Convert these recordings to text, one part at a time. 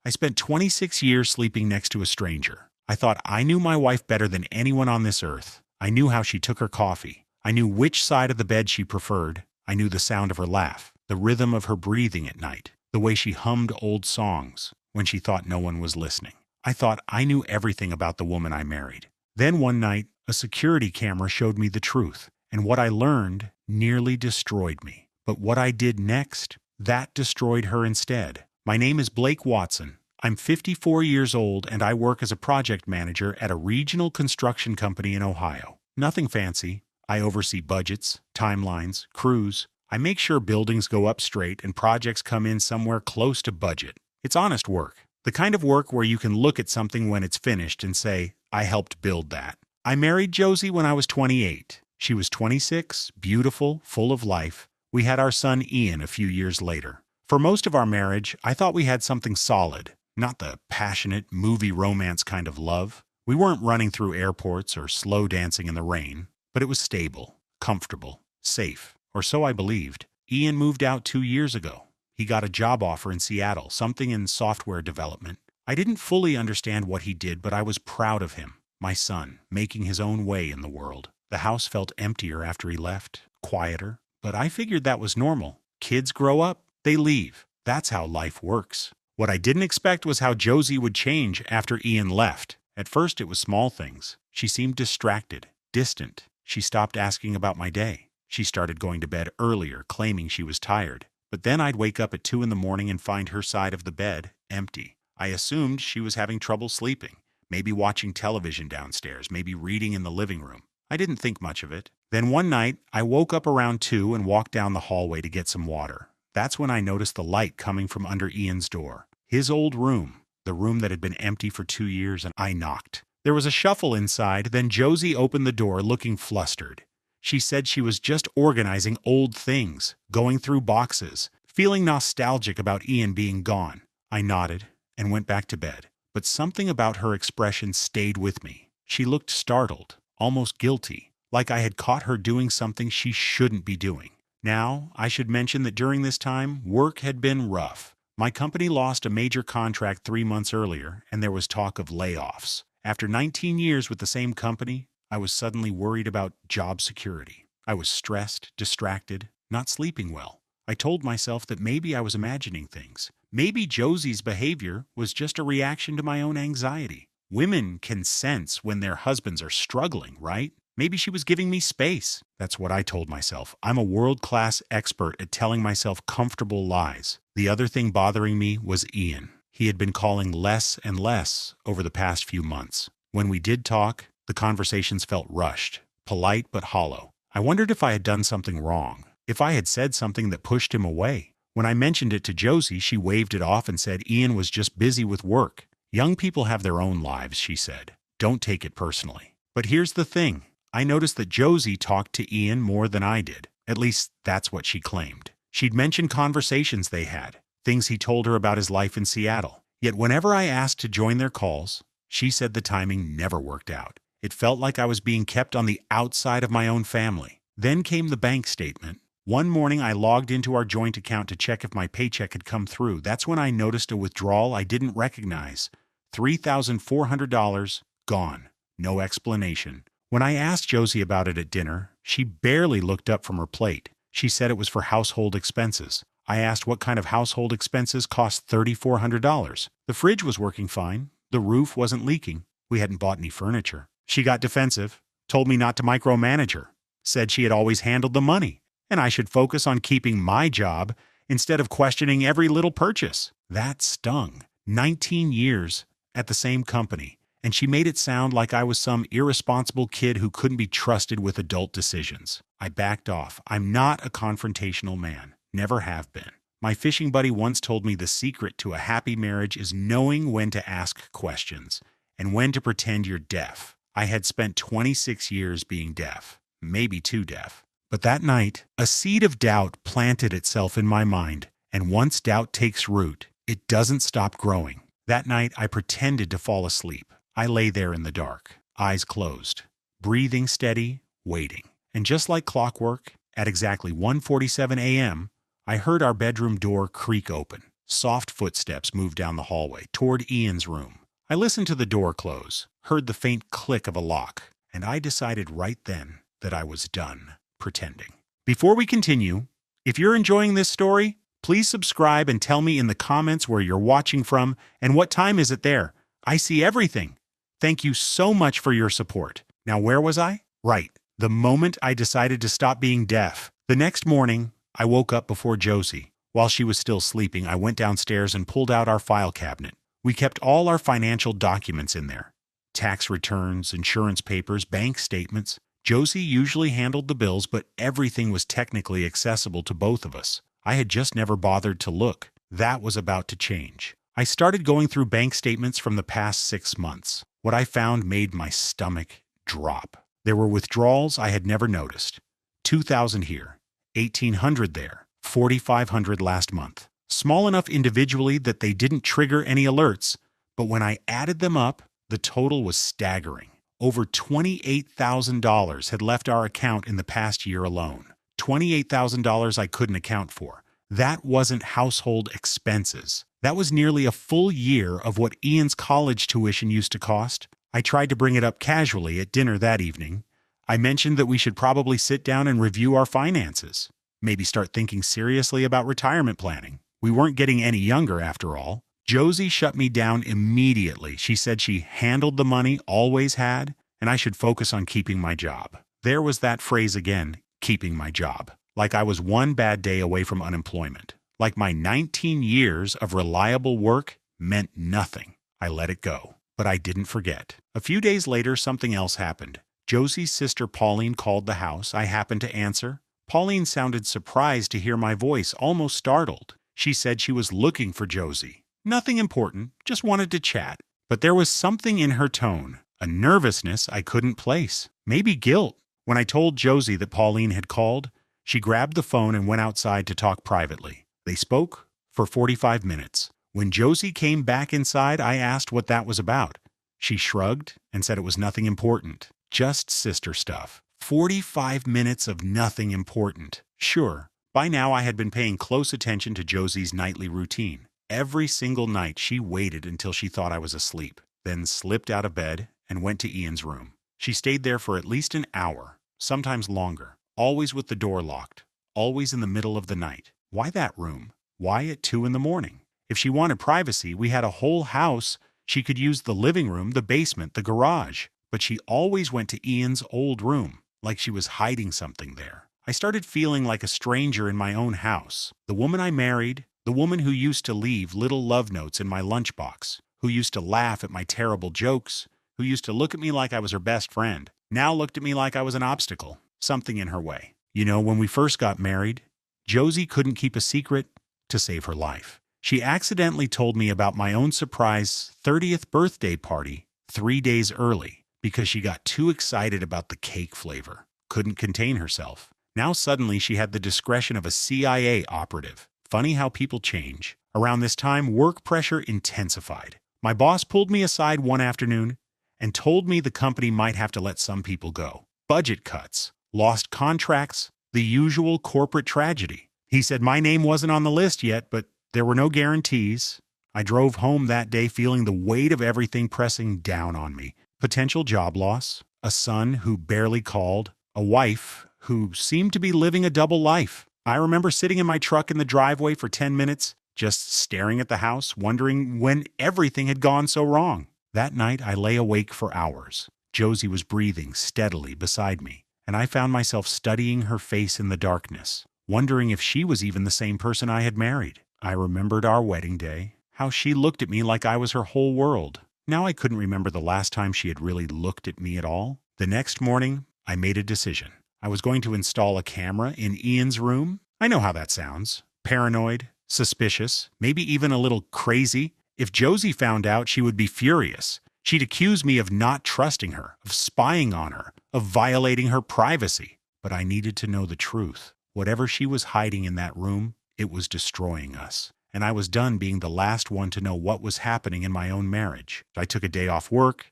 I spent 26 years sleeping next to a stranger. I thought I knew my wife better than anyone on this earth. I knew how she took her coffee. I knew which side of the bed she preferred. I knew the sound of her laugh, the rhythm of her breathing at night, the way she hummed old songs when she thought no one was listening. I thought I knew everything about the woman I married. Then one night, a security camera showed me the truth, and what I learned nearly destroyed me. But what I did next, that destroyed her instead. My name is Blake Watson. I'm 54 years old and I work as a project manager at a regional construction company in Ohio. Nothing fancy. I oversee budgets, timelines, crews. I make sure buildings go up straight and projects come in somewhere close to budget. It's honest work. The kind of work where you can look at something when it's finished and say, I helped build that. I married Josie when I was 28. She was 26, beautiful, full of life. We had our son Ian a few years later. For most of our marriage, I thought we had something solid, not the passionate, movie romance kind of love. We weren't running through airports or slow dancing in the rain, but it was stable, comfortable, safe, or so I believed. Ian moved out 2 years ago. He got a job offer in Seattle, something in software development. I didn't fully understand what he did, but I was proud of him. My son, making his own way in the world. The house felt emptier after he left, quieter, but I figured that was normal. Kids grow up, they leave. That's how life works. What I didn't expect was how Josie would change after Ian left. At first it was small things. She seemed distracted, distant. She stopped asking about my day. She started going to bed earlier, claiming she was tired. But then I'd wake up at 2 in the morning and find her side of the bed empty. I assumed she was having trouble sleeping, maybe watching television downstairs, maybe reading in the living room. I didn't think much of it. Then one night, I woke up around 2 and walked down the hallway to get some water. That's when I noticed the light coming from under Ian's door. His old room, the room that had been empty for 2 years, and I knocked. There was a shuffle inside, then Josie opened the door looking flustered. She said she was just organizing old things, going through boxes, feeling nostalgic about Ian being gone. I nodded and went back to bed. But something about her expression stayed with me. She looked startled, almost guilty, like I had caught her doing something she shouldn't be doing. Now, I should mention that during this time, work had been rough. My company lost a major contract 3 months earlier, and there was talk of layoffs. After 19 years with the same company, I was suddenly worried about job security. I was stressed, distracted, not sleeping well. I told myself that maybe I was imagining things. Maybe Josie's behavior was just a reaction to my own anxiety. Women can sense when their husbands are struggling, right? Maybe she was giving me space. That's what I told myself. I'm a world-class expert at telling myself comfortable lies. The other thing bothering me was Ian. He had been calling less and less over the past few months. When we did talk, the conversations felt rushed, polite but hollow. I wondered if I had done something wrong, if I had said something that pushed him away. When I mentioned it to Josie, she waved it off and said Ian was just busy with work. Young people have their own lives, she said. Don't take it personally. But here's the thing. I noticed that Josie talked to Ian more than I did. At least, that's what she claimed. She'd mentioned conversations they had, things he told her about his life in Seattle. Yet whenever I asked to join their calls, she said the timing never worked out. It felt like I was being kept on the outside of my own family. Then came the bank statement. One morning I logged into our joint account to check if my paycheck had come through. That's when I noticed a withdrawal I didn't recognize. $3,400 gone. No explanation. When I asked Josie about it at dinner, she barely looked up from her plate. She said it was for household expenses. I asked what kind of household expenses cost $3,400. The fridge was working fine. The roof wasn't leaking. We hadn't bought any furniture. She got defensive, told me not to micromanage her, said she had always handled the money, and I should focus on keeping my job instead of questioning every little purchase. That stung. 19 years at the same company, and she made it sound like I was some irresponsible kid who couldn't be trusted with adult decisions. I backed off. I'm not a confrontational man. Never have been. My fishing buddy once told me the secret to a happy marriage is knowing when to ask questions and when to pretend you're deaf. I had spent 26 years being deaf, maybe too deaf. But that night, a seed of doubt planted itself in my mind, and once doubt takes root, it doesn't stop growing. That night, I pretended to fall asleep. I lay there in the dark, eyes closed, breathing steady, waiting. And just like clockwork, at exactly 1:47 a.m., I heard our bedroom door creak open. Soft footsteps moved down the hallway toward Ian's room. I listened to the door close, heard the faint click of a lock, and I decided right then that I was done pretending. Before we continue, if you're enjoying this story, please subscribe and tell me in the comments where you're watching from and what time is it there. I see everything. Thank you so much for your support. Now, where was I? Right, the moment I decided to stop being deaf. The next morning, I woke up before Josie. While she was still sleeping, I went downstairs and pulled out our file cabinet. We kept all our financial documents in there. Tax returns, insurance papers, bank statements. Josie usually handled the bills, but everything was technically accessible to both of us. I had just never bothered to look. That was about to change. I started going through bank statements from the past 6 months. What I found made my stomach drop. There were withdrawals I had never noticed. $2,000 here, $1,800 there, $4,500 last month. Small enough individually that they didn't trigger any alerts, but when I added them up, the total was staggering. Over $28,000 had left our account in the past year alone. $28,000 I couldn't account for. That wasn't household expenses. That was nearly a full year of what Ian's college tuition used to cost. I tried to bring it up casually at dinner that evening. I mentioned that we should probably sit down and review our finances. Maybe start thinking seriously about retirement planning. We weren't getting any younger after all. Josie shut me down immediately. She said she handled the money, always had, and I should focus on keeping my job. There was that phrase again, keeping my job. Like I was one bad day away from unemployment. Like my 19 years of reliable work meant nothing. I let it go. But I didn't forget. A few days later, something else happened. Josie's sister Pauline called the house. I happened to answer. Pauline sounded surprised to hear my voice, almost startled. She said she was looking for Josie. Nothing important, just wanted to chat. But there was something in her tone, a nervousness I couldn't place. Maybe guilt. When I told Josie that Pauline had called, she grabbed the phone and went outside to talk privately. They spoke for 45 minutes. When Josie came back inside, I asked what that was about. She shrugged and said it was nothing important, just sister stuff. 45 minutes of nothing important. Sure, by now I had been paying close attention to Josie's nightly routine. Every single night she waited until she thought I was asleep, then slipped out of bed and went to Ian's room. She stayed there for at least an hour, sometimes longer, always with the door locked, always in the middle of the night. Why that room? Why at 2 in the morning? If she wanted privacy, we had a whole house. She could use the living room, the basement, the garage. But she always went to Ian's old room, like she was hiding something there. I started feeling like a stranger in my own house. The woman I married, the woman who used to leave little love notes in my lunchbox, who used to laugh at my terrible jokes, who used to look at me like I was her best friend, now looked at me like I was an obstacle, something in her way. You know, when we first got married, Josie couldn't keep a secret to save her life. She accidentally told me about my own surprise 30th birthday party 3 days early because she got too excited about the cake flavor, couldn't contain herself. Now suddenly she had the discretion of a CIA operative. Funny how people change. Around this time, work pressure intensified. My boss pulled me aside one afternoon and told me the company might have to let some people go. Budget cuts, lost contracts, the usual corporate tragedy. He said my name wasn't on the list yet, but there were no guarantees. I drove home that day feeling the weight of everything pressing down on me. Potential job loss, a son who barely called, a wife who seemed to be living a double life. I remember sitting in my truck in the driveway for 10 minutes, just staring at the house, wondering when everything had gone so wrong. That night, I lay awake for hours. Josie was breathing steadily beside me, and I found myself studying her face in the darkness, wondering if she was even the same person I had married. I remembered our wedding day, how she looked at me like I was her whole world. Now I couldn't remember the last time she had really looked at me at all. The next morning, I made a decision. I was going to install a camera in Ian's room. I know how that sounds. Paranoid, suspicious, maybe even a little crazy. If Josie found out, she would be furious. She'd accuse me of not trusting her, of spying on her, of violating her privacy. But I needed to know the truth. Whatever she was hiding in that room, it was destroying us. And I was done being the last one to know what was happening in my own marriage. I took a day off work,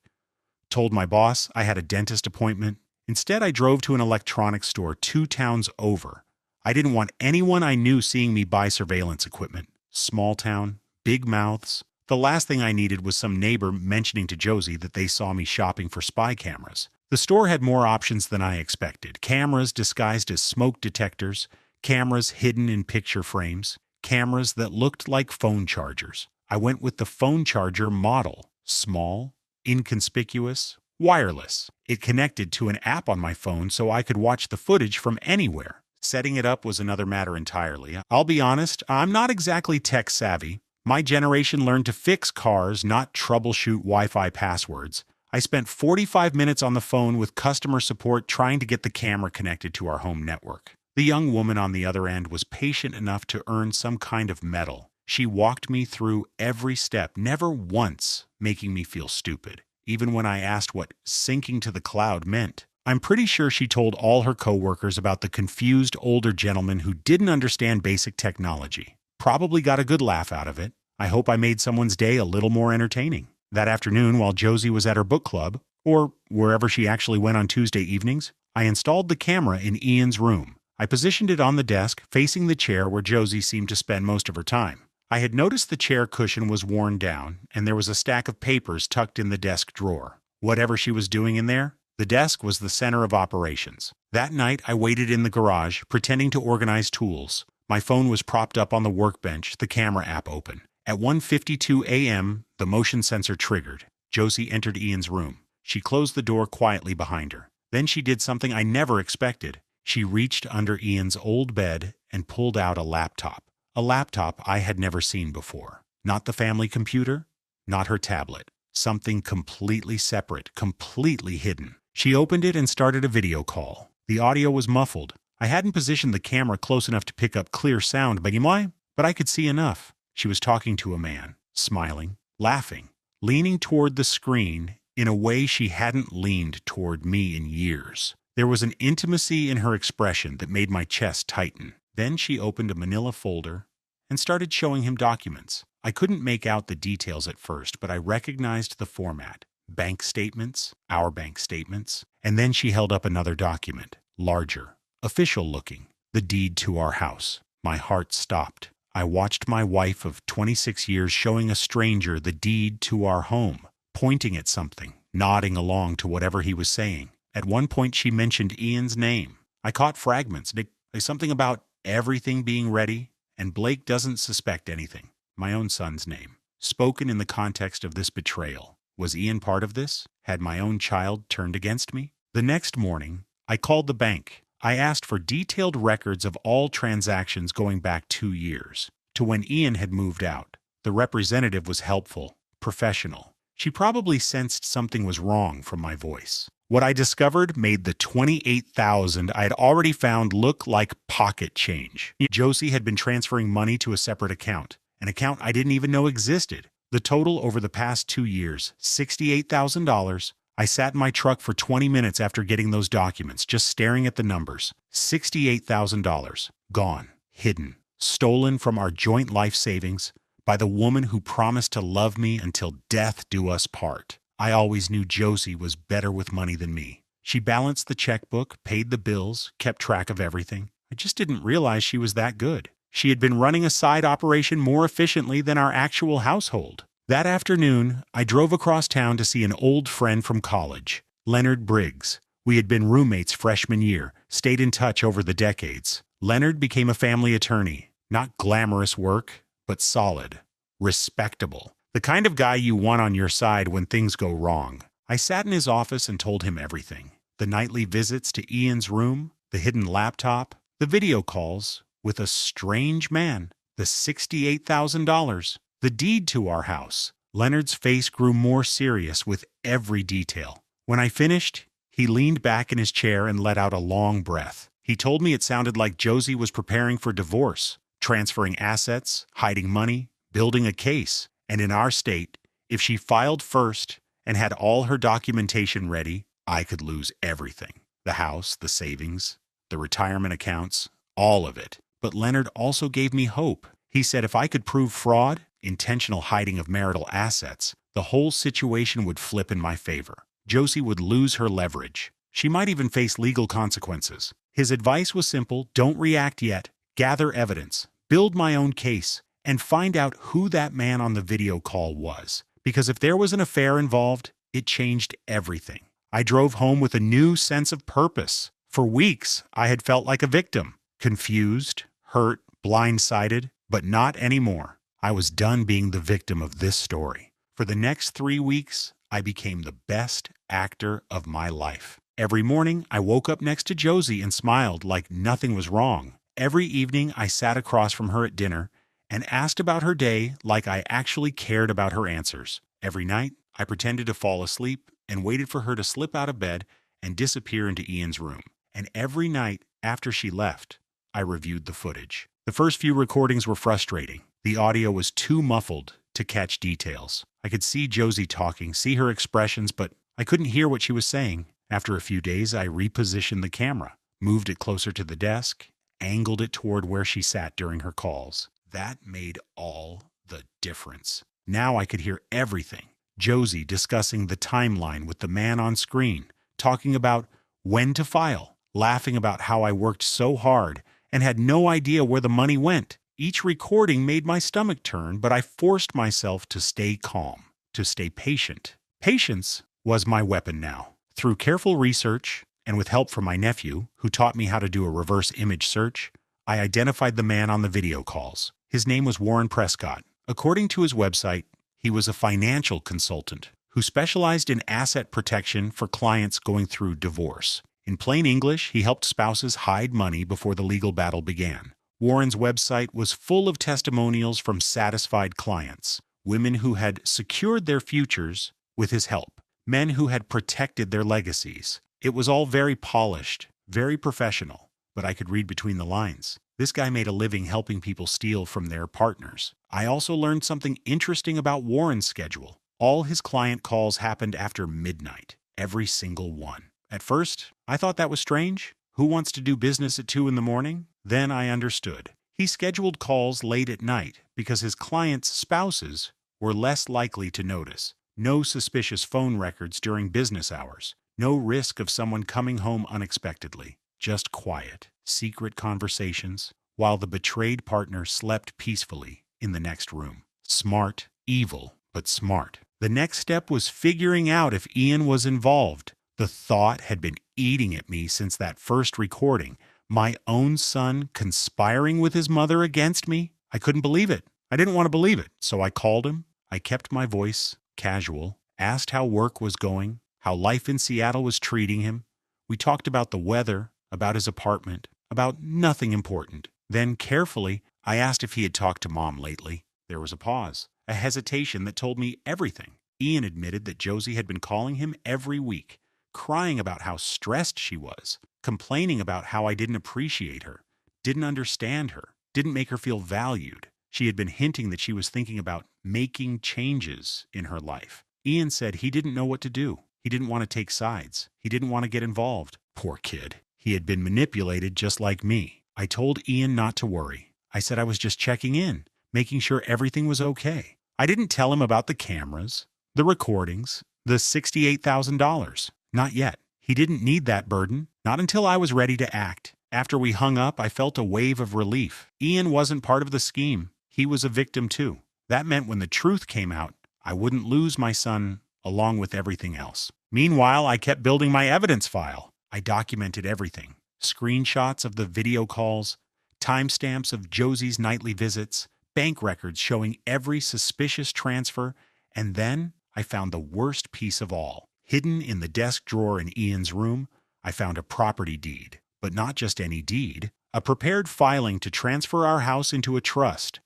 told my boss I had a dentist appointment. Instead, I drove to an electronics store 2 towns over. I didn't want anyone I knew seeing me buy surveillance equipment. small town, big mouths. The last thing I needed was some neighbor mentioning to Josie that they saw me shopping for spy cameras. The store had more options than I expected. Cameras disguised as smoke detectors, cameras hidden in picture frames, cameras that looked like phone chargers. I went with the phone charger model. Small, inconspicuous, wireless. It connected to an app on my phone so I could watch the footage from anywhere. Setting it up was another matter entirely. I'll be honest, I'm not exactly tech savvy. My generation learned to fix cars, not troubleshoot Wi-Fi passwords. I spent 45 minutes on the phone with customer support trying to get the camera connected to our home network. The young woman on the other end was patient enough to earn some kind of medal. She walked me through every step, never once making me feel stupid, even when I asked what syncing to the cloud meant. I'm pretty sure she told all her coworkers about the confused older gentleman who didn't understand basic technology. Probably got a good laugh out of it. I hope I made someone's day a little more entertaining. That afternoon, while Josie was at her book club, or wherever she actually went on Tuesday evenings, I installed the camera in Ian's room. I positioned it on the desk, facing the chair where Josie seemed to spend most of her time. I had noticed the chair cushion was worn down, and there was a stack of papers tucked in the desk drawer. Whatever she was doing in there, the desk was the center of operations. That night, I waited in the garage, pretending to organize tools. My phone was propped up on the workbench, the camera app open. At 1:52 a.m., the motion sensor triggered. Josie entered Ian's room. She closed the door quietly behind her. Then she did something I never expected. She reached under Ian's old bed and pulled out a laptop. A laptop I had never seen before. Not the family computer, not her tablet. Something completely separate, completely hidden. She opened it and started a video call. The audio was muffled. I hadn't positioned the camera close enough to pick up clear sound, but I could see enough. She was talking to a man, smiling, laughing, leaning toward the screen in a way she hadn't leaned toward me in years. There was an intimacy in her expression that made my chest tighten. Then she opened a manila folder and started showing him documents. I couldn't make out the details at first, but I recognized the format. Bank statements, our bank statements, and then she held up another document, larger, official looking, the deed to our house. My heart stopped. I watched my wife of 26 years showing a stranger the deed to our home, pointing at something, nodding along to whatever he was saying. At one point she mentioned Ian's name. I caught fragments, something about everything being ready, and Blake doesn't suspect anything. My own son's name, spoken in the context of this betrayal. Was Ian part of this? Had my own child turned against me? The next morning, I called the bank. I asked for detailed records of all transactions going back 2 years, to when Ian had moved out. The representative was helpful, professional. She probably sensed something was wrong from my voice. What I discovered made the $28,000 I had already found look like pocket change. Josie had been transferring money to a separate account, an account I didn't even know existed. The total over the past 2 years, $68,000. I sat in my truck for 20 minutes after getting those documents, just staring at the numbers. $68,000. Gone. Hidden. Stolen from our joint life savings by the woman who promised to love me until death do us part. I always knew Josie was better with money than me. She balanced the checkbook, paid the bills, kept track of everything. I just didn't realize she was that good. She had been running a side operation more efficiently than our actual household. That afternoon, I drove across town to see an old friend from college, Leonard Briggs. We had been roommates freshman year, stayed in touch over the decades. Leonard became a family attorney. Not glamorous work, but solid, respectable. The kind of guy you want on your side when things go wrong. I sat in his office and told him everything. The nightly visits to Ian's room, the hidden laptop, the video calls with a strange man, the $68,000. The deed to our house. Leonard's face grew more serious with every detail. When I finished, he leaned back in his chair and let out a long breath. He told me it sounded like Josie was preparing for divorce, transferring assets, hiding money, building a case. And in our state, if she filed first and had all her documentation ready, I could lose everything. The house, the savings, the retirement accounts, all of it. But Leonard also gave me hope. He said if I could prove fraud, intentional hiding of marital assets, the whole situation would flip in my favor. Josie would lose her leverage. She might even face legal consequences. His advice was simple: don't react yet. Gather evidence. Build my own case. and find out who that man on the video call was. Because if there was an affair involved, it changed everything. I drove home with a new sense of purpose. For weeks, I had felt like a victim, confused, hurt, blindsided, but not anymore. I was done being the victim of this story. For the next 3 weeks, I became the best actor of my life. Every morning, I woke up next to Josie and smiled like nothing was wrong. Every evening, I sat across from her at dinner and asked about her day like I actually cared about her answers. Every night, I pretended to fall asleep and waited for her to slip out of bed and disappear into Ian's room. And every night after she left, I reviewed the footage. The first few recordings were frustrating. The audio was too muffled to catch details. I could see Josie talking, see her expressions, but I couldn't hear what she was saying. After a few days, I repositioned the camera, moved it closer to the desk, angled it toward where she sat during her calls. That made all the difference. Now I could hear everything. Josie discussing the timeline with the man on screen, talking about when to file, laughing about how I worked so hard and had no idea where the money went. Each recording made my stomach turn, but I forced myself to stay calm, to stay patient. Patience was my weapon now. Through careful research and with help from my nephew, who taught me how to do a reverse image search, I identified the man on the video calls. His name was Warren Prescott. According to his website, he was a financial consultant who specialized in asset protection for clients going through divorce. In plain English, he helped spouses hide money before the legal battle began. Warren's website was full of testimonials from satisfied clients, women who had secured their futures with his help, men who had protected their legacies. It was all very polished, very professional, but I could read between the lines. This guy made a living helping people steal from their partners. I also learned something interesting about Warren's schedule. All his client calls happened after midnight, every single one. At first, I thought that was strange. Who wants to do business at 2 in the morning? Then I understood. He scheduled calls late at night because his clients' spouses were less likely to notice. No suspicious phone records during business hours. No risk of someone coming home unexpectedly. Just quiet, secret conversations while the betrayed partner slept peacefully in the next room. Smart, evil, but smart. The next step was figuring out if Ian was involved. The thought had been eating at me since that first recording. My own son conspiring with his mother against me? I couldn't believe it. I didn't want to believe it. So I called him. I kept my voice casual, asked how work was going, how life in Seattle was treating him. We talked about the weather, about his apartment, about nothing important. Then carefully, I asked if he had talked to Mom lately. There was a pause, a hesitation that told me everything. Ian admitted that Josie had been calling him every week, crying about how stressed she was, complaining about how I didn't appreciate her, didn't understand her, didn't make her feel valued. She had been hinting that she was thinking about making changes in her life. Ian said he didn't know what to do. He didn't want to take sides. He didn't want to get involved. Poor kid. He had been manipulated just like me. I told Ian not to worry. I said I was just checking in, making sure everything was okay. I didn't tell him about the cameras, the recordings, the $68,000. Not yet. He didn't need that burden. Not until I was ready to act. After we hung up, I felt a wave of relief. Ian wasn't part of the scheme. He was a victim too. That meant when the truth came out, I wouldn't lose my son along with everything else. Meanwhile, I kept building my evidence file. I documented everything. Screenshots of the video calls, timestamps of Josie's nightly visits, bank records showing every suspicious transfer, and then I found the worst piece of all. Hidden in the desk drawer in Ian's room, I found a property deed. But not just any deed, a prepared filing to transfer our house into a trust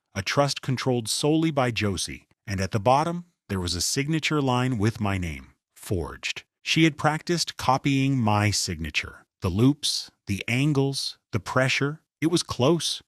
controlled solely by Josie. And at the bottom, there was a signature line with my name, forged. She had practiced copying my signature. The loops, the angles, the pressure. It was close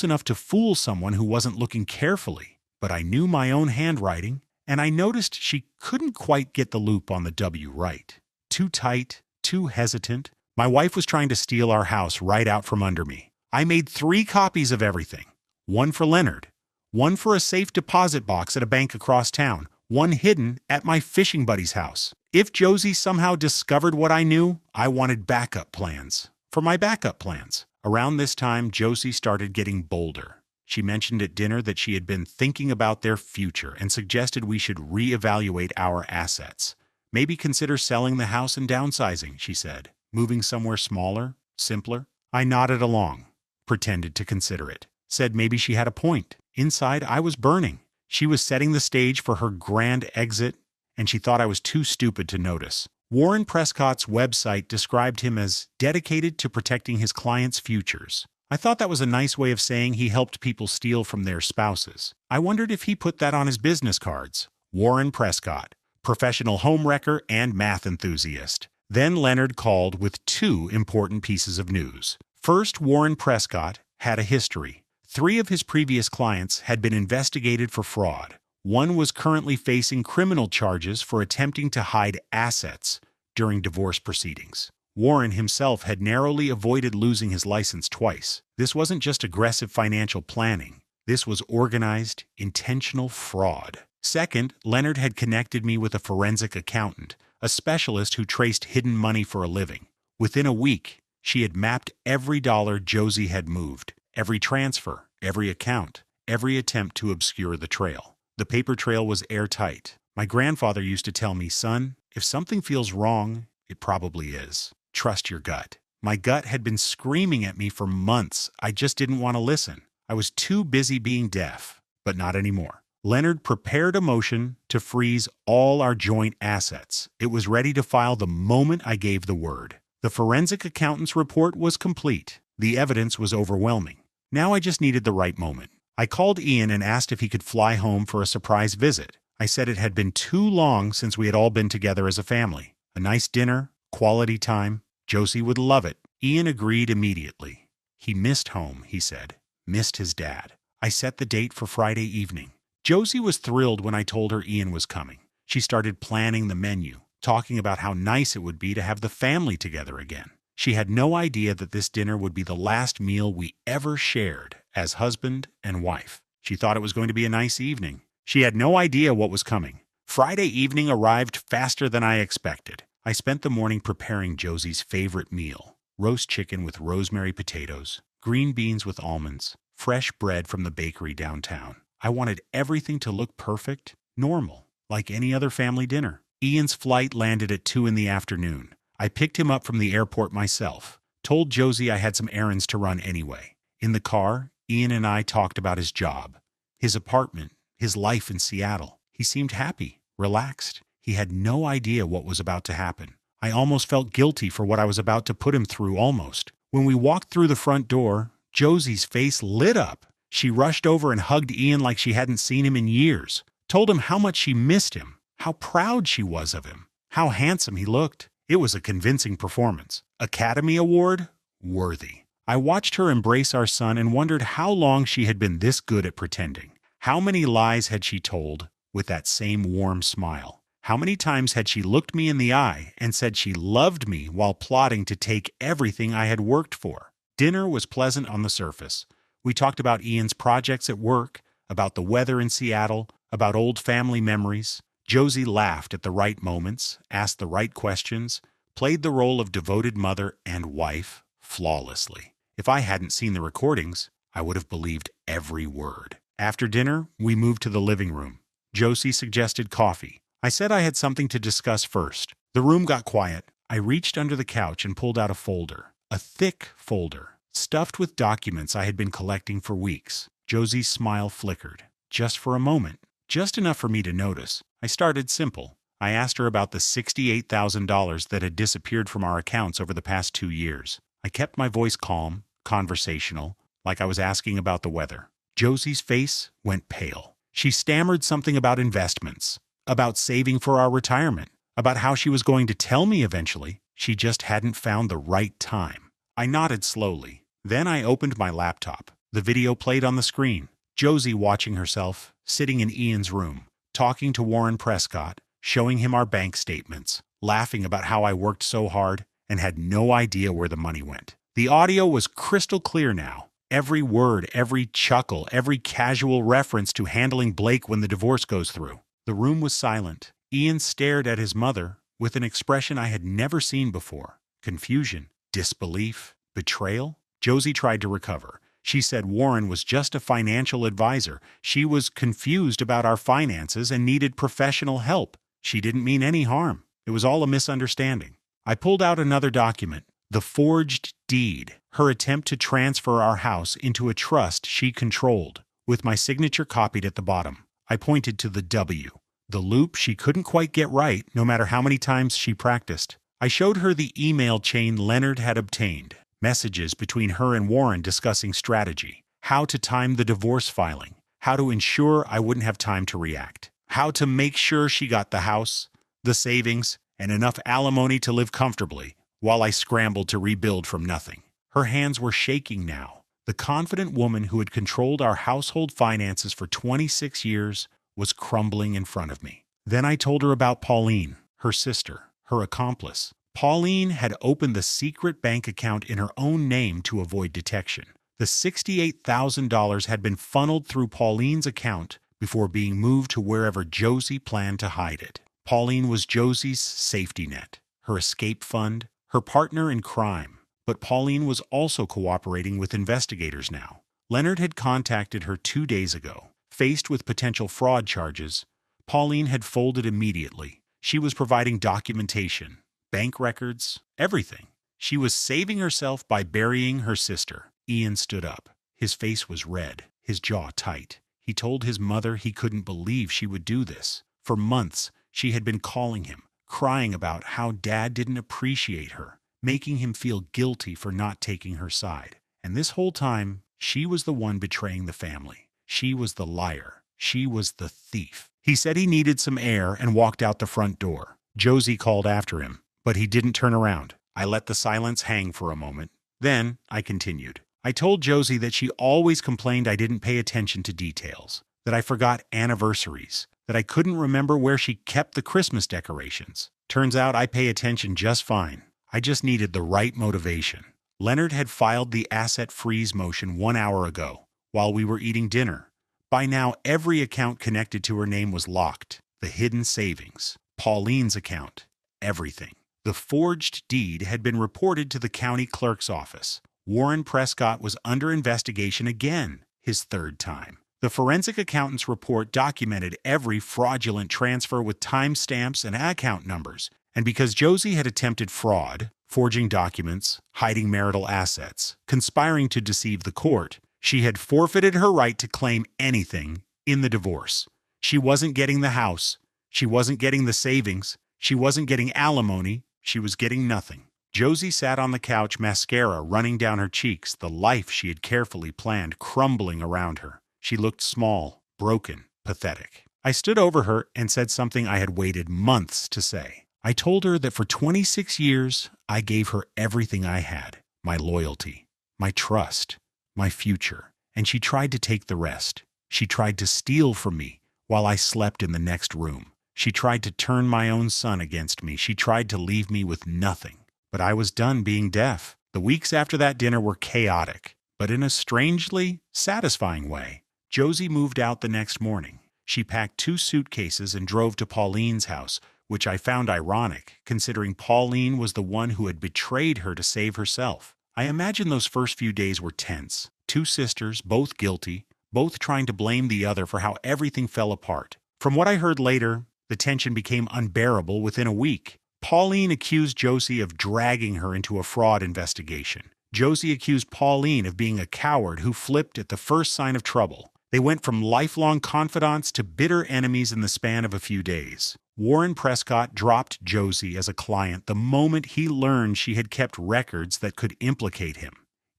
enough to fool someone who wasn't looking carefully. But I knew my own handwriting, and I noticed she couldn't quite get the loop on the W right. Too tight, too hesitant. My wife was trying to steal our house right out from under me. I made 3 copies of everything. One for Leonard, one for a safe deposit box at a bank across town, one hidden at my fishing buddy's house. If Josie somehow discovered what I knew, I wanted backup plans. For my backup plans. Around this time, Josie started getting bolder. She mentioned at dinner that she had been thinking about their future and suggested we should reevaluate our assets. Maybe consider selling the house and downsizing, she said. Moving somewhere smaller, simpler. I nodded along, pretended to consider it. Said maybe she had a point. Inside, I was burning. She was setting the stage for her grand exit, and she thought I was too stupid to notice. Warren Prescott's website described him as dedicated to protecting his clients' futures. I thought that was a nice way of saying he helped people steal from their spouses. I wondered if he put that on his business cards. Warren Prescott, professional homewrecker and math enthusiast. Then Leonard called with two important pieces of news. First, Warren Prescott had a history. 3 of his previous clients had been investigated for fraud. One was currently facing criminal charges for attempting to hide assets during divorce proceedings. Warren himself had narrowly avoided losing his license twice. This wasn't just aggressive financial planning. This was organized, intentional fraud. Second, Leonard had connected me with a forensic accountant, a specialist who traced hidden money for a living. Within a week, she had mapped every dollar Josie had moved, every transfer, every account, every attempt to obscure the trail. The paper trail was airtight. My grandfather used to tell me, son, if something feels wrong, it probably is. Trust your gut. My gut had been screaming at me for months. I just didn't want to listen. I was too busy being deaf, but not anymore. Leonard prepared a motion to freeze all our joint assets. It was ready to file the moment I gave the word. The forensic accountant's report was complete. The evidence was overwhelming. Now I just needed the right moment. I called Ian and asked if he could fly home for a surprise visit. I said it had been too long since we had all been together as a family. A nice dinner, quality time. Josie would love it. Ian agreed immediately. He missed home, he said. Missed his dad. I set the date for Friday evening. Josie was thrilled when I told her Ian was coming. She started planning the menu, talking about how nice it would be to have the family together again. She had no idea that this dinner would be the last meal we ever shared as husband and wife. She thought it was going to be a nice evening. She had no idea what was coming. Friday evening arrived faster than I expected. I spent the morning preparing Josie's favorite meal: roast chicken with rosemary potatoes, green beans with almonds, fresh bread from the bakery downtown. I wanted everything to look perfect, normal, like any other family dinner. Ian's flight landed at 2 in the afternoon. I picked him up from the airport myself, told Josie I had some errands to run anyway. In the car, Ian and I talked about his job, his apartment, his life in Seattle. He seemed happy, relaxed. He had no idea what was about to happen. I almost felt guilty for what I was about to put him through, almost. When we walked through the front door, Josie's face lit up. She rushed over and hugged Ian like she hadn't seen him in years, told him how much she missed him, how proud she was of him, how handsome he looked. It was a convincing performance. Academy Award? Worthy. I watched her embrace our son and wondered how long she had been this good at pretending. How many lies had she told with that same warm smile? How many times had she looked me in the eye and said she loved me while plotting to take everything I had worked for? Dinner was pleasant on the surface. We talked about Ian's projects at work, about the weather in Seattle, about old family memories. Josie laughed at the right moments, asked the right questions, played the role of devoted mother and wife flawlessly. If I hadn't seen the recordings, I would have believed every word. After dinner, we moved to the living room. Josie suggested coffee. I said I had something to discuss first. The room got quiet. I reached under the couch and pulled out a folder. A thick folder, stuffed with documents I had been collecting for weeks. Josie's smile flickered. Just for a moment. Just enough for me to notice. I started simple. I asked her about the $68,000 that had disappeared from our accounts over the past 2 years. I kept my voice calm, conversational, like I was asking about the weather. Josie's face went pale. She stammered something about investments, about saving for our retirement, about how she was going to tell me eventually. She just hadn't found the right time. I nodded slowly. Then I opened my laptop. The video played on the screen. Josie watching herself, sitting in Ian's room, talking to Warren Prescott, showing him our bank statements, laughing about how I worked so hard and had no idea where the money went. The audio was crystal clear now. Every word, every chuckle, every casual reference to handling Blake when the divorce goes through. The room was silent. Ian stared at his mother with an expression I had never seen before. Confusion, disbelief, betrayal. Josie tried to recover. She said Warren was just a financial advisor. She was confused about our finances and needed professional help. She didn't mean any harm. It was all a misunderstanding. I pulled out another document, the forged deed, her attempt to transfer our house into a trust she controlled, with my signature copied at the bottom. I pointed to the W, the loop she couldn't quite get right no matter how many times she practiced. I showed her the email chain Leonard had obtained, messages between her and Warren discussing strategy, how to time the divorce filing, how to ensure I wouldn't have time to react, how to make sure she got the house, the savings, and enough alimony to live comfortably, while I scrambled to rebuild from nothing. Her hands were shaking now. The confident woman who had controlled our household finances for 26 years was crumbling in front of me. Then I told her about Pauline, her sister, her accomplice. Pauline had opened the secret bank account in her own name to avoid detection. The $68,000 had been funneled through Pauline's account before being moved to wherever Josie planned to hide it. Pauline was Josie's safety net, her escape fund, her partner in crime. But Pauline was also cooperating with investigators now. Leonard had contacted her 2 days ago. Faced with potential fraud charges, Pauline had folded immediately. She was providing documentation, bank records, everything. She was saving herself by burying her sister. Ian stood up. His face was red, his jaw tight. He told his mother he couldn't believe she would do this. For months, she had been calling him, crying about how Dad didn't appreciate her, making him feel guilty for not taking her side. And this whole time, she was the one betraying the family. She was the liar. She was the thief. He said he needed some air and walked out the front door. Josie called after him, but he didn't turn around. I let the silence hang for a moment. Then I continued. I told Josie that she always complained I didn't pay attention to details, that I forgot anniversaries, that I couldn't remember where she kept the Christmas decorations. Turns out I pay attention just fine. I just needed the right motivation. Leonard had filed the asset freeze motion 1 hour ago, while we were eating dinner. By now, every account connected to her name was locked. The hidden savings, Pauline's account, everything. The forged deed had been reported to the county clerk's office. Warren Prescott was under investigation again, his third time. The forensic accountant's report documented every fraudulent transfer with timestamps and account numbers. And because Josie had attempted fraud, forging documents, hiding marital assets, conspiring to deceive the court, she had forfeited her right to claim anything in the divorce. She wasn't getting the house. She wasn't getting the savings. She wasn't getting alimony. She was getting nothing. Josie sat on the couch, mascara running down her cheeks, the life she had carefully planned crumbling around her. She looked small, broken, pathetic. I stood over her and said something I had waited months to say. I told her that for 26 years, I gave her everything I had, my loyalty, my trust, my future, and she tried to take the rest. She tried to steal from me while I slept in the next room. She tried to turn my own son against me. She tried to leave me with nothing. But I was done being deaf. The weeks after that dinner were chaotic, but in a strangely satisfying way. Josie moved out the next morning. She packed 2 suitcases and drove to Pauline's house, which I found ironic, considering Pauline was the one who had betrayed her to save herself. I imagine those first few days were tense. 2 sisters, both guilty, both trying to blame the other for how everything fell apart. From what I heard later, the tension became unbearable within a week. Pauline accused Josie of dragging her into a fraud investigation. Josie accused Pauline of being a coward who flipped at the first sign of trouble. They went from lifelong confidants to bitter enemies in the span of a few days. Warren Prescott dropped Josie as a client the moment he learned she had kept records that could implicate him.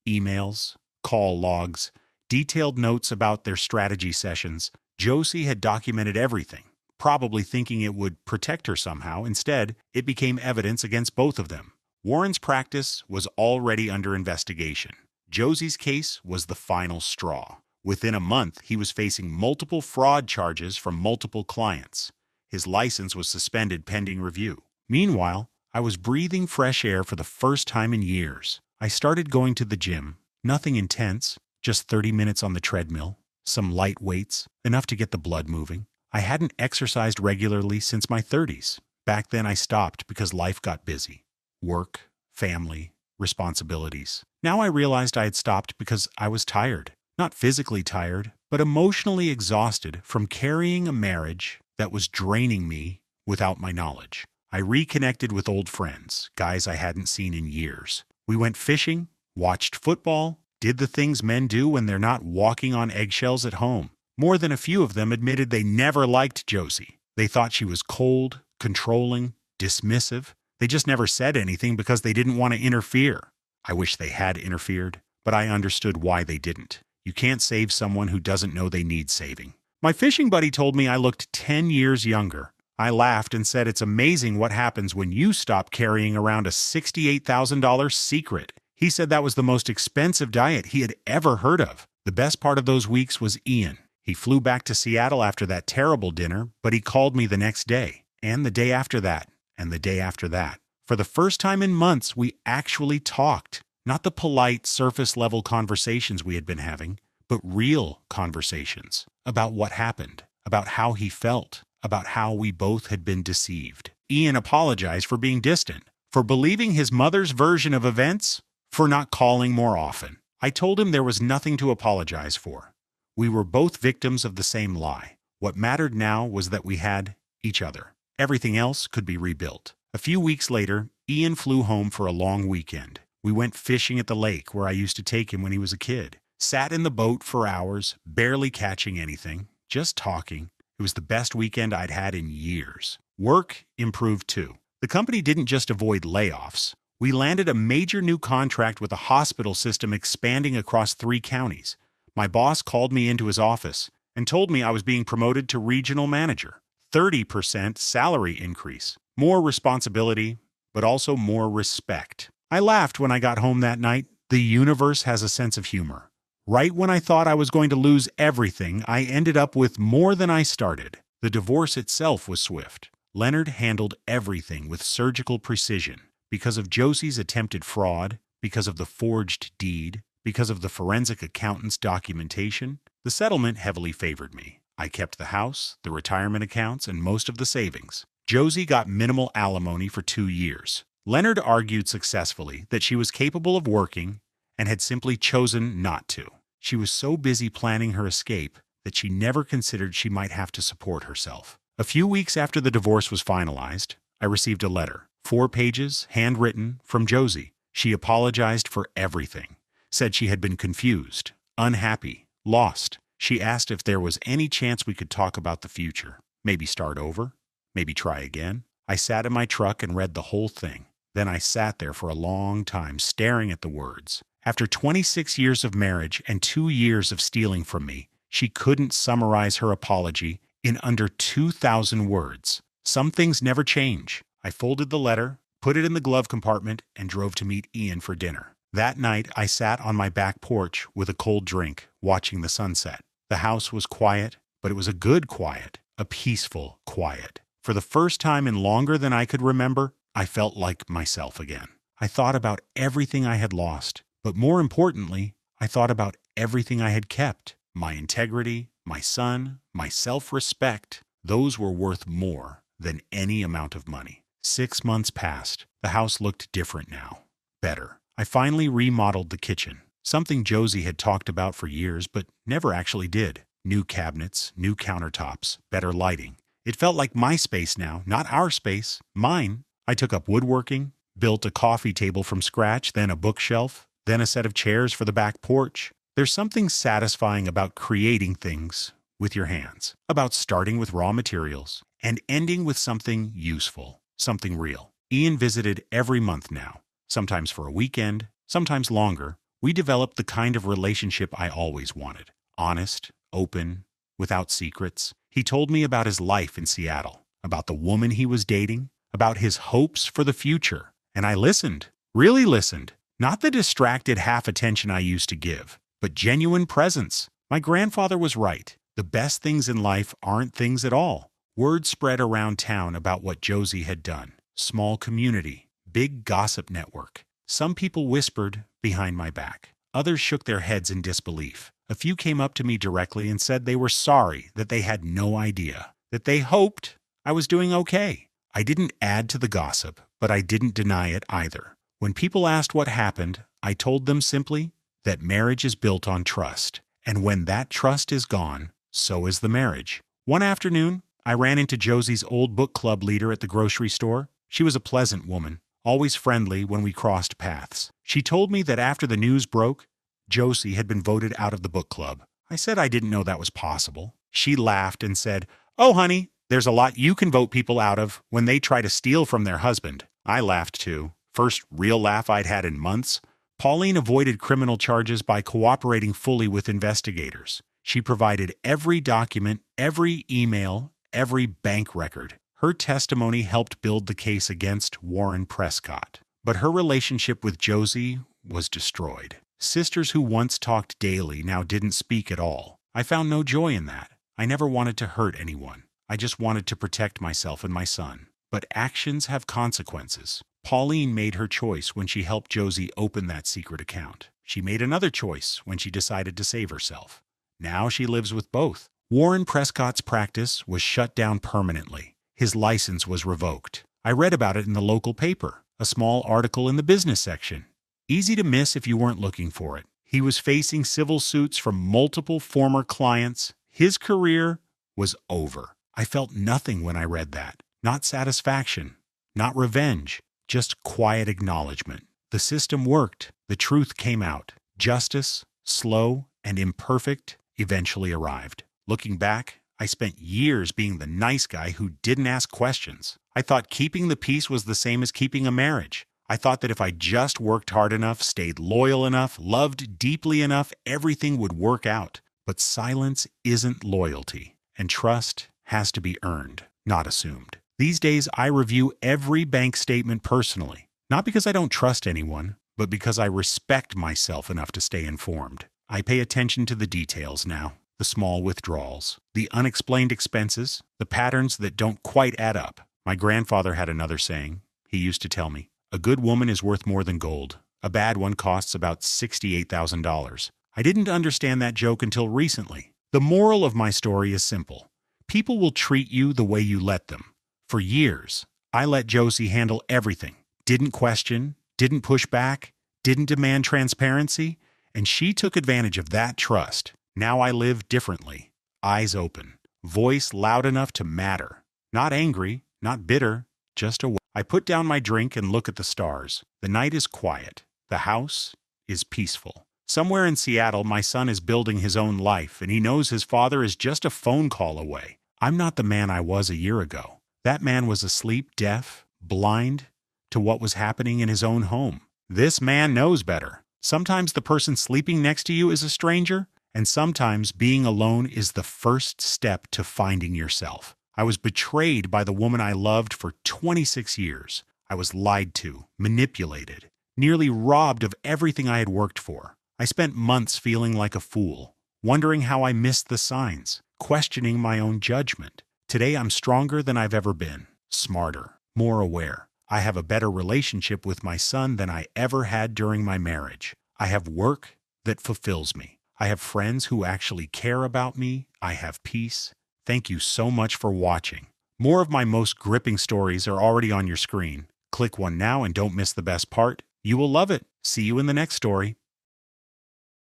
Emails, call logs, detailed notes about their strategy sessions. Josie had documented everything, probably thinking it would protect her somehow. Instead, it became evidence against both of them. Warren's practice was already under investigation. Josie's case was the final straw. Within a month, he was facing multiple fraud charges from multiple clients. His license was suspended pending review. Meanwhile, I was breathing fresh air for the first time in years. I started going to the gym. Nothing intense, just 30 minutes on the treadmill, some light weights, enough to get the blood moving. I hadn't exercised regularly since my 30s. Back then I stopped because life got busy. Work, family, responsibilities. Now I realized I had stopped because I was tired. Not physically tired, but emotionally exhausted from carrying a marriage that was draining me without my knowledge. I reconnected with old friends, guys I hadn't seen in years. We went fishing, watched football, did the things men do when they're not walking on eggshells at home. More than a few of them admitted they never liked Josie. They thought she was cold, controlling, dismissive. They just never said anything because they didn't want to interfere. I wish they had interfered, but I understood why they didn't. You can't save someone who doesn't know they need saving. My fishing buddy told me I looked 10 years younger. I laughed and said it's amazing what happens when you stop carrying around a $68,000 secret. He said that was the most expensive diet he had ever heard of. The best part of those weeks was Ian. He flew back to Seattle after that terrible dinner, but he called me the next day, and the day after that, and the day after that. For the first time in months, we actually talked. Not the polite, surface-level conversations we had been having, but real conversations about what happened, about how he felt, about how we both had been deceived. Ian apologized for being distant, for believing his mother's version of events, for not calling more often. I told him there was nothing to apologize for. We were both victims of the same lie. What mattered now was that we had each other. Everything else could be rebuilt. A few weeks later, Ian flew home for a long weekend. We went fishing at the lake where I used to take him when he was a kid. Sat in the boat for hours, barely catching anything, just talking. It was the best weekend I'd had in years. Work improved too. The company didn't just avoid layoffs. We landed a major new contract with a hospital system expanding across 3 counties. My boss called me into his office and told me I was being promoted to regional manager. 30% salary increase. More responsibility, but also more respect. I laughed when I got home that night. The universe has a sense of humor. Right when I thought I was going to lose everything, I ended up with more than I started. The divorce itself was swift. Leonard handled everything with surgical precision. Because of Josie's attempted fraud, because of the forged deed, because of the forensic accountant's documentation, the settlement heavily favored me. I kept the house, the retirement accounts, and most of the savings. Josie got minimal alimony for 2 years. Leonard argued successfully that she was capable of working and had simply chosen not to. She was so busy planning her escape that she never considered she might have to support herself. A few weeks after the divorce was finalized, I received a letter, 4 pages, handwritten, from Josie. She apologized for everything, said she had been confused, unhappy, lost. She asked if there was any chance we could talk about the future, maybe start over, maybe try again. I sat in my truck and read the whole thing. Then I sat there for a long time staring at the words. After 26 years of marriage and 2 years of stealing from me, she couldn't summarize her apology in under 2,000 words. Some things never change. I folded the letter, put it in the glove compartment, and drove to meet Ian for dinner. That night, I sat on my back porch with a cold drink, watching the sunset. The house was quiet, but it was a good quiet, a peaceful quiet. For the first time in longer than I could remember, I felt like myself again. I thought about everything I had lost, but more importantly, I thought about everything I had kept. My integrity, my son, my self-respect, those were worth more than any amount of money. 6 months passed. The house looked different now. Better. I finally remodeled the kitchen, something Josie had talked about for years but never actually did. New cabinets, new countertops, better lighting. It felt like my space now, not our space, mine. I took up woodworking, built a coffee table from scratch, then a bookshelf, then a set of chairs for the back porch. There's something satisfying about creating things with your hands, about starting with raw materials and ending with something useful, something real. Ian visited every month now, sometimes for a weekend, sometimes longer. We developed the kind of relationship I always wanted. Honest, open, without secrets. He told me about his life in Seattle, about the woman he was dating, about his hopes for the future. And I listened, really listened. Not the distracted half attention I used to give, but genuine presence. My grandfather was right. The best things in life aren't things at all. Word spread around town about what Josie had done. Small community, big gossip network. Some people whispered behind my back. Others shook their heads in disbelief. A few came up to me directly and said they were sorry, that they had no idea, that they hoped I was doing okay. I didn't add to the gossip, but I didn't deny it either. When people asked what happened, I told them simply that marriage is built on trust. And when that trust is gone, so is the marriage. One afternoon, I ran into Josie's old book club leader at the grocery store. She was a pleasant woman, always friendly when we crossed paths. She told me that after the news broke, Josie had been voted out of the book club. I said I didn't know that was possible. She laughed and said, "Oh, honey, there's a lot you can vote people out of when they try to steal from their husband." I laughed too. First real laugh I'd had in months. Pauline avoided criminal charges by cooperating fully with investigators. She provided every document, every email, every bank record. Her testimony helped build the case against Warren Prescott. But her relationship with Josie was destroyed. Sisters who once talked daily now didn't speak at all. I found no joy in that. I never wanted to hurt anyone. I just wanted to protect myself and my son. But actions have consequences. Pauline made her choice when she helped Josie open that secret account. She made another choice when she decided to save herself. Now she lives with both. Warren Prescott's practice was shut down permanently. His license was revoked. I read about it in the local paper, a small article in the business section. Easy to miss if you weren't looking for it. He was facing civil suits from multiple former clients. His career was over. I felt nothing when I read that. Not satisfaction, not revenge, just quiet acknowledgement. The system worked. The truth came out. Justice, slow and imperfect, eventually arrived. Looking back, I spent years being the nice guy who didn't ask questions. I thought keeping the peace was the same as keeping a marriage. I thought that if I just worked hard enough, stayed loyal enough, loved deeply enough, everything would work out. But silence isn't loyalty, and trust has to be earned, not assumed. These days, I review every bank statement personally, not because I don't trust anyone, but because I respect myself enough to stay informed. I pay attention to the details now, the small withdrawals, the unexplained expenses, the patterns that don't quite add up. My grandfather had another saying. He used to tell me, "A good woman is worth more than gold. A bad one costs about $68,000. I didn't understand that joke until recently. The moral of my story is simple. People will treat you the way you let them. For years, I let Josie handle everything. Didn't question, didn't push back, didn't demand transparency, and she took advantage of that trust. Now I live differently. Eyes open. Voice loud enough to matter. Not angry, not bitter, just aware. I put down my drink and look at the stars. The night is quiet. The house is peaceful. Somewhere in Seattle, my son is building his own life, and he knows his father is just a phone call away. I'm not the man I was a year ago. That man was asleep, deaf, blind to what was happening in his own home. This man knows better. Sometimes the person sleeping next to you is a stranger, and sometimes being alone is the first step to finding yourself. I was betrayed by the woman I loved for 26 years. I was lied to, manipulated, nearly robbed of everything I had worked for. I spent months feeling like a fool, wondering how I missed the signs, questioning my own judgment. Today I'm stronger than I've ever been, smarter, more aware. I have a better relationship with my son than I ever had during my marriage. I have work that fulfills me. I have friends who actually care about me. I have peace. Thank you so much for watching. More of my most gripping stories are already on your screen. Click one now and don't miss the best part. You will love it. See you in the next story.